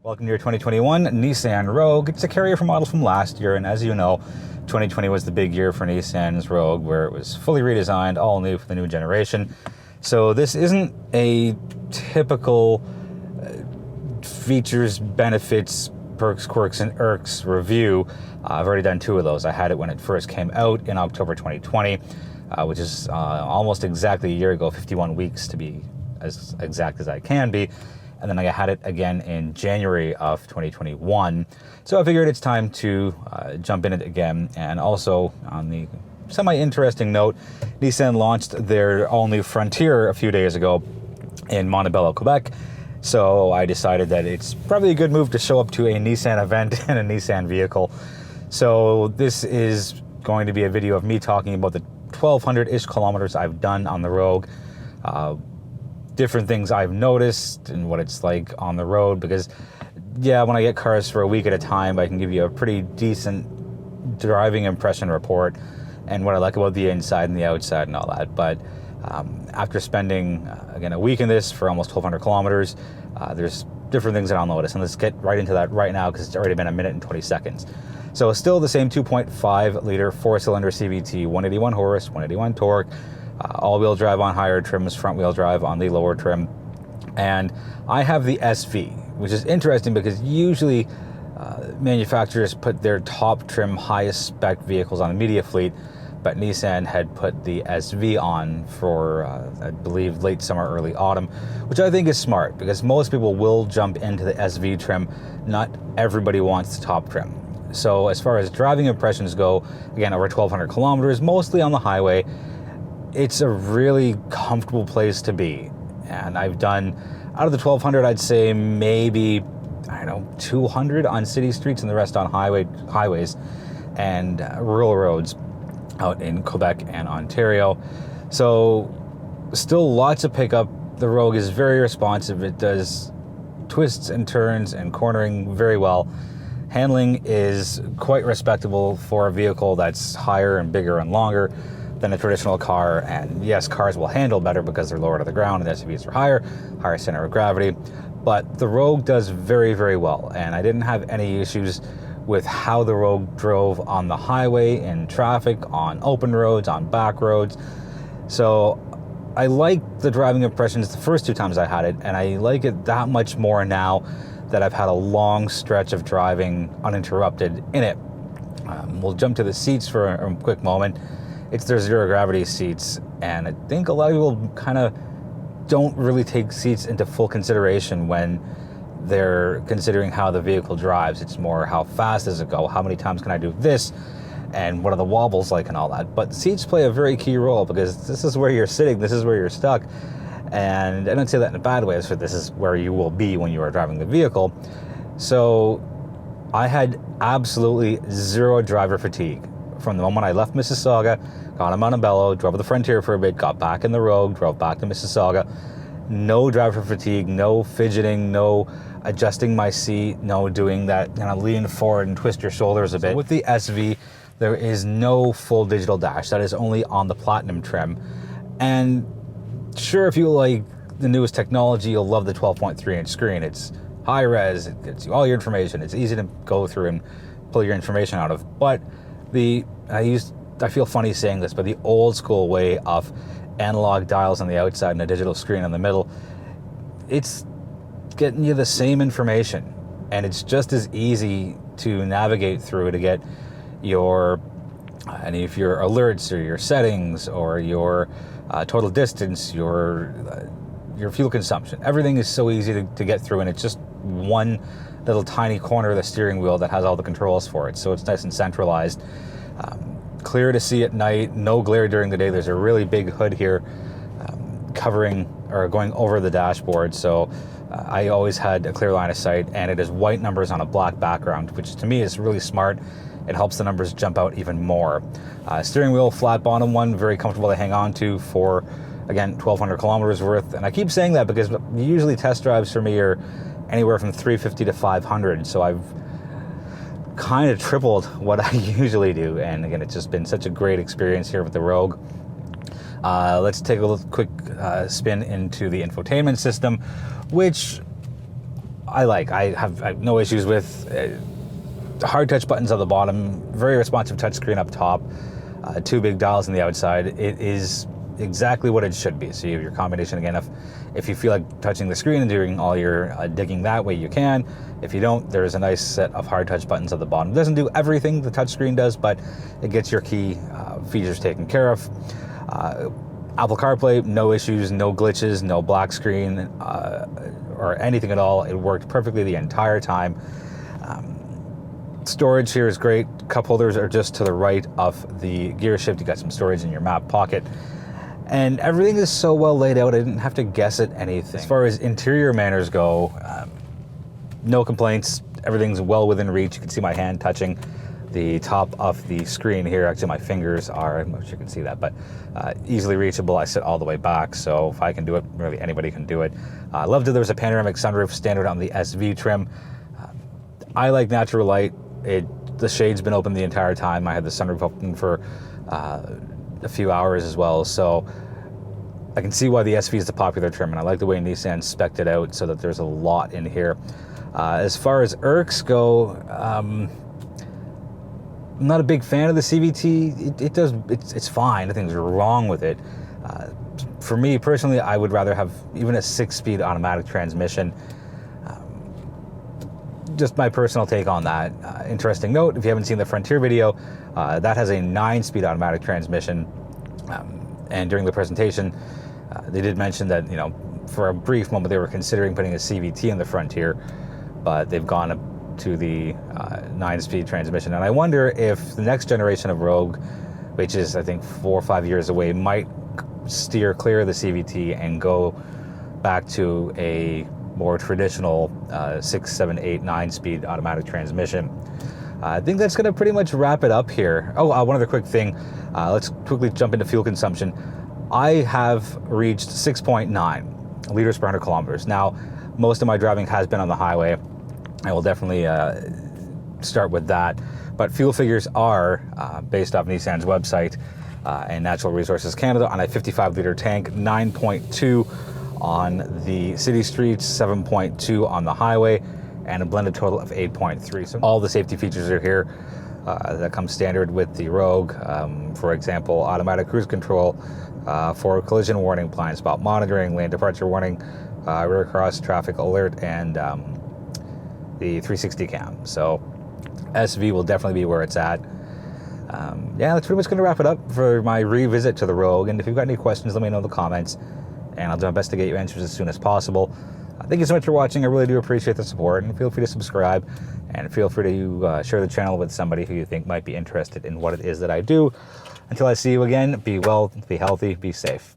Welcome to your 2021 Nissan Rogue. It's a carryover model from last year, and as you know, 2020 was the big year for Nissan's Rogue, where it was fully redesigned, all new for the new generation. So this isn't a typical features, benefits, perks, quirks, and irks review. I've already done two of those. I had it when it first came out in October 2020, which is almost exactly a year ago, 51 weeks to be as exact as I can be. And then I had it again in January of 2021. So I figured it's time to jump in it again. And also, on the semi-interesting note, Nissan launched their all-new Frontier a few days ago in Montebello, Quebec. So I decided that it's probably a good move to show up to a Nissan event and a Nissan vehicle. So this is going to be a video of me talking about the 1,200-ish kilometers I've done on the Rogue. Different things I've noticed and what it's like on the road, because yeah, when I get cars for a week at a time, I can give you a pretty decent driving impression report and what I like about the inside and the outside and all that. But after spending again a week in this for almost 1,200 kilometers, there's different things that I'll notice, and let's get right into that right now because it's already been a minute and 20 seconds. So still the same 2.5 liter 4-cylinder CVT, 181 horse, 181 torque. All-wheel drive on higher trims, front-wheel drive on the lower trim. And I have the SV, which is interesting because usually manufacturers put their top trim, highest spec vehicles on the media fleet, but Nissan had put the SV on for, I believe, late summer, early autumn, which I think is smart because most people will jump into the SV trim. Not everybody wants the top trim. So as far as driving impressions go, again, over 1,200 kilometers, mostly on the highway, it's a really comfortable place to be. And I've done, out of the 1,200, I'd say maybe, I don't know, 200 on city streets and the rest on highways and rural roads out in Quebec and Ontario. So still lots of pickup. The Rogue is very responsive. It does twists and turns and cornering very well. Handling is quite respectable for a vehicle that's higher and bigger and longer than a traditional car. And yes, cars will handle better because they're lower to the ground and SUVs are higher center of gravity. But the Rogue does very, very well. And I didn't have any issues with how the Rogue drove on the highway, in traffic, on open roads, on back roads. So I liked the driving impressions the first two times I had it, and I like it that much more now that I've had a long stretch of driving uninterrupted in it. We'll jump to the seats for a quick moment. It's their zero gravity seats, and I think a lot of people kind of don't really take seats into full consideration when they're considering how the vehicle drives. It's more how fast does it go, how many times can I do this, and what are the wobbles like and all that. But seats play a very key role because this is where you're sitting, this is where you're stuck. And I don't say that in a bad way, so this is where you will be when you are driving the vehicle. So I had absolutely zero driver fatigue from the moment I left Mississauga, got in Montebello, drove the Frontier for a bit, got back in the Rogue, drove back to Mississauga. No driver fatigue, no fidgeting, no adjusting my seat, no doing that kind of lean forward and twist your shoulders a bit. So with the SV, there is no full digital dash. That is only on the Platinum trim. And sure, if you like the newest technology, you'll love the 12.3-inch screen. It's high res, it gets you all your information. It's easy to go through and pull your information out of. But I feel funny saying this, but the old school way of analog dials on the outside and a digital screen in the middle, it's getting you the same information, and it's just as easy to navigate through to get your any of your alerts or your settings or your total distance, your fuel consumption. Everything is so easy to get through, and it's just one little tiny corner of the steering wheel that has all the controls for it. So it's nice and centralized. Clear to see at night, no glare during the day. There's a really big hood here covering or going over the dashboard. So I always had a clear line of sight, and it is white numbers on a black background, which to me is really smart. It helps the numbers jump out even more. Steering wheel, flat bottom one, very comfortable to hang on to for, again, 1,200 kilometers worth. And I keep saying that because usually test drives for me are anywhere from 350 to 500. So I've kind of tripled what I usually do. And again, it's just been such a great experience here with the Rogue. Let's take a quick spin into the infotainment system, which I have no issues with. Hard touch buttons on the bottom, very responsive touchscreen up top, 2 big dials on the outside. It is exactly what it should be. So you have your combination again. If you feel like touching the screen and doing all your digging that way, you can. If you don't, there's a nice set of hard touch buttons at the bottom. It doesn't do everything the touchscreen does, but it gets your key features taken care of. Apple CarPlay, no issues, no glitches, no black screen or anything at all. It worked perfectly the entire time. Storage here is great. Cup holders are just to the right of the gear shift. You got some storage in your map pocket. And everything is so well laid out, I didn't have to guess at anything. As far as interior manners go, no complaints. Everything's well within reach. You can see my hand touching the top of the screen here. Actually, my fingers are, I'm not sure you can see that, but easily reachable. I sit all the way back, so if I can do it, really anybody can do it. I loved that there was a panoramic sunroof standard on the SV trim. I like natural light. The shade's been open the entire time. I had the sunroof open for a few hours as well, so I can see why the SV is the popular trim, and I like the way Nissan spec'd it out so that there's a lot in here. As far as Irks go, I'm not a big fan of the CVT. It's fine. Nothing's wrong with it. For me personally, I would rather have even a 6-speed automatic transmission. Just my personal take on that. Interesting note, if you haven't seen the Frontier video, that has a 9-speed automatic transmission. And during the presentation, they did mention that, you know, for a brief moment they were considering putting a CVT in the Frontier, but they've gone up to the 9-speed transmission. And I wonder if the next generation of Rogue, which is I think 4 or 5 years away, might steer clear of the CVT and go back to a more traditional 6, 7, 8, 9-speed automatic transmission. I think that's going to pretty much wrap it up here. Oh, one other quick thing. Let's quickly jump into fuel consumption. I have reached 6.9 liters per 100 kilometers. Now, most of my driving has been on the highway. I will definitely start with that. But fuel figures are based off Nissan's website and Natural Resources Canada on a 55-liter tank, 9.2 on the city streets, 7.2 on the highway, and a blended total of 8.3. So all the safety features are here that come standard with the Rogue. For example, automatic cruise control, for collision warning, blind spot monitoring, lane departure warning, rear cross traffic alert, and the 360 cam. So SV will definitely be where it's at. Yeah, that's pretty much going to wrap it up for my revisit to the Rogue. And if you've got any questions, let me know in the comments, and I'll do my best to get you answers as soon as possible. Thank you so much for watching. I really do appreciate the support, and feel free to subscribe, and feel free to share the channel with somebody who you think might be interested in what it is that I do. Until I see you again, be well, be healthy, be safe.